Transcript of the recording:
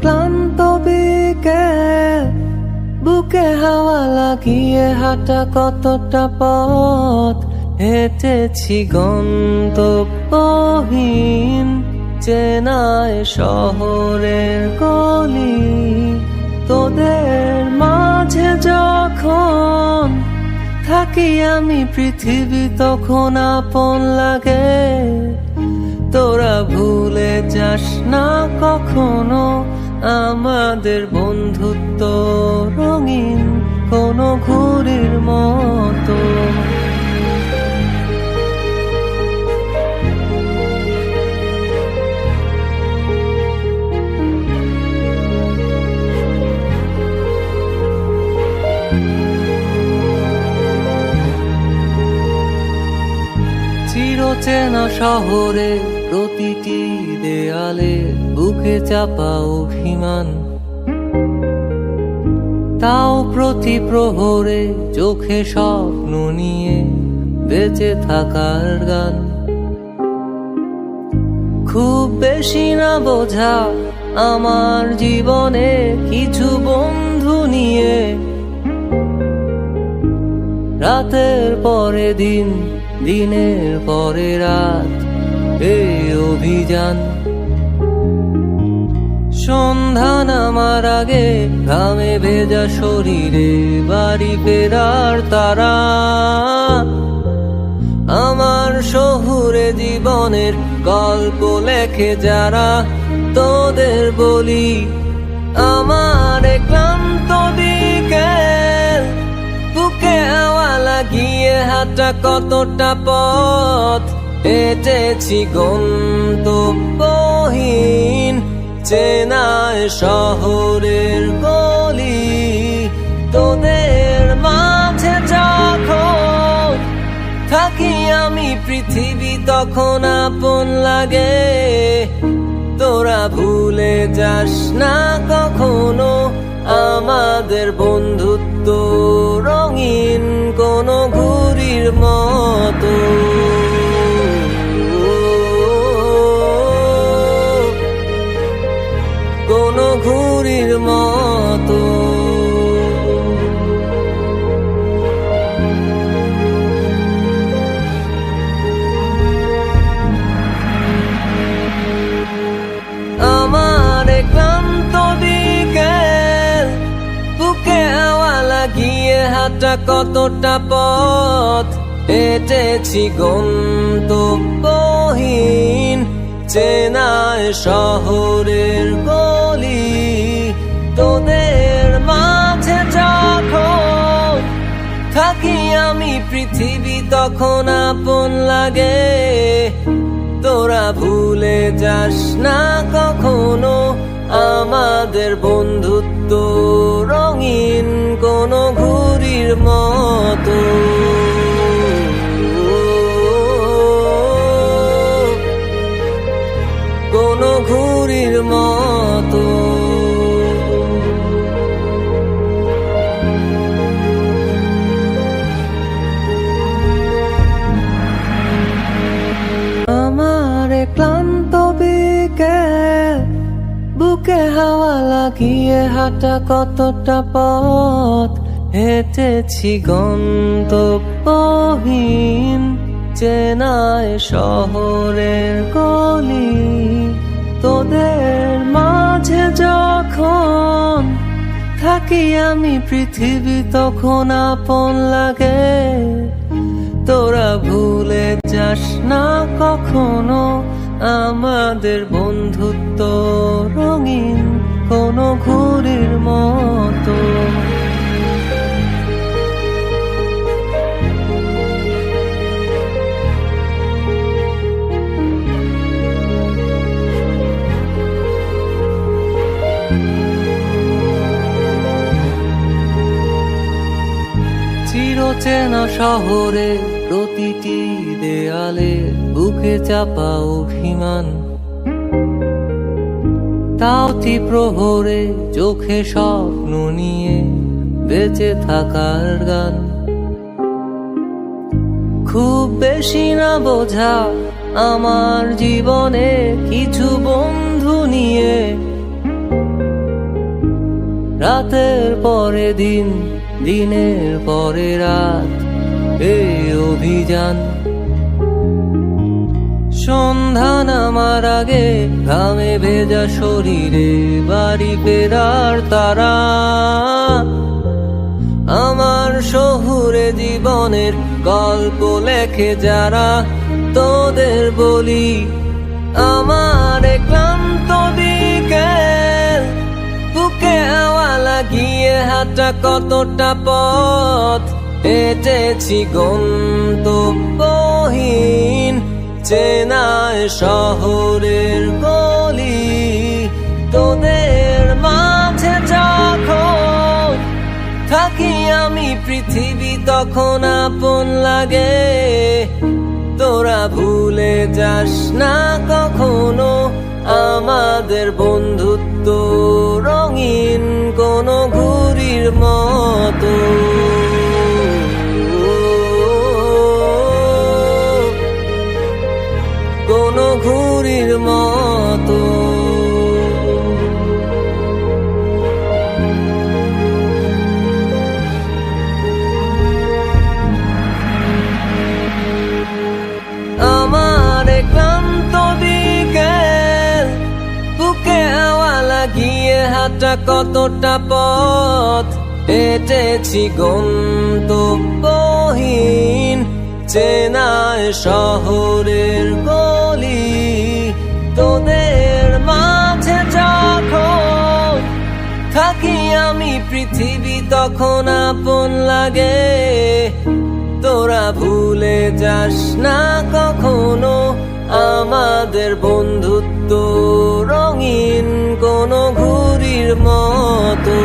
ক্লান্ত বিকেল, বুকে হাওয়া লাগিয়ে হাঁটা কতটা পথ হেঁটেছি গন্তব্যহীন চেনায় শহরের গলি। তোদের মাঝে যখন থাকি আমি পৃথিবী তখন আপন লাগে। তোরা ভুলে যাস না কখনো আমাদের বন্ধুত্ব রঙিন কোনো ঘুড়ির মতো। চিরচেনা শহরে প্রতিটি দেয়ালে বুকে চাপা অভিমান, তাও প্রতি প্রহরে চোখে স্বপ্ন নিয়ে বেঁচে থাকার গান। খুব বেশি না বোঝা আমার জীবনে কিছু বন্ধু নিয়ে, রাতের পরে দিন, দিনের পরে রাত এই অভিযান। সন্ধ্যা নামার আগে ঘামে ভেজা শরীরে বাড়ি ফেরার তারা। আমার শহুরে জীবনের গল্প লেখে যারা, তোদের বলি আমার ক্লান্ত বিকেল, বুকে হাওয়া লাগিয়ে হাঁটা কতটা পথ হেঁটেছি গন্তব্যহীন চেনায় শহরের গলি। তোদের মাঝে যখন থাকি আমি পৃথিবী তখন আপন লাগে। তোরা ভুলে যাস না কখনো আমাদের বন্ধুত্ব রঙিন কোনো ঘুড়ির মতো। কোনো ঘুড়ির মতো। আমার ক্লান্ত বিকেল, বুকে হাওয়া লাগিয়ে হাঁটা কতটা পথ হেঁটেছি গন্তব্যহীন চেনায় শহরের গলি। তোদের মাঝে যখন থাকি আমি পৃথিবী তখন আপন লাগে। তোরা ভুলে যাস না কখনো আমাদের বন্ধুত্ব রঙিন কোনো ঘুড়ির মতো। কোনো ঘুড়ির মতো। আমার ক্লান্ত বিকেল, বুকে হাওয়া লাগিয়ে হাঁটা কতটা পথ হেঁটেছি গন্তব্যহীন চেনায় শহরের গলি। তোদের মাঝে যখন থাকি আমি পৃথিবী তখন আপন লাগে। তোরা ভুলে যাস না কখনো আমাদের বন্ধুত্ব রঙিন কোনো ঘুড়ির মতো। চিরচেনা শহরে প্রতিটি দেয়ালে বুকে চাপা অভিমান, তাও প্রহরে চোখে স্বপ্ন নিয়ে বেঁচে থাকার গান। খুব বেশি না বোঝা আমার জীবনে কিছু বন্ধু নিয়ে, রাতের পরে দিন, দিনের পরে রাত, এই অভিযান। সন্ধ্যা নামার আগে ঘামে ভেজা শরীরে বাড়ি ফেরার তারা, আমার শহুরে জীবনের গল্প লেখে যারা, তোদের বলি আমার ক্লান্ত বিকেল, বুকে হাওয়া লাগিয়ে হাঁটা কতটা পথ হেঁটেছি গন্তব্যহীন, চেনায় শহরের গলি, তোদের মাঝে যখন থাকি আমি পৃথিবী তখন আপন লাগে। তোরা ভুলে যাস না কখনো আমাদের বন্ধুত্ব রঙিন কোনো ঘুড়ির মতো, কোনো ঘুড়ির মতো। আমার ক্লান্ত বিকেল, বুকে হাওয়া লাগিয়ে হাঁটা কতটা পথ হেঁটেছি গন্তব্যহীন, চেনায় শহরের গলি, তোদের মাঝে যখন থাকি আমি পৃথিবী তখন আপন লাগে। তোরা ভুলে যাস না কখনো আমাদের বন্ধুত্ব রঙিন কোনো ঘুড়ির মতো।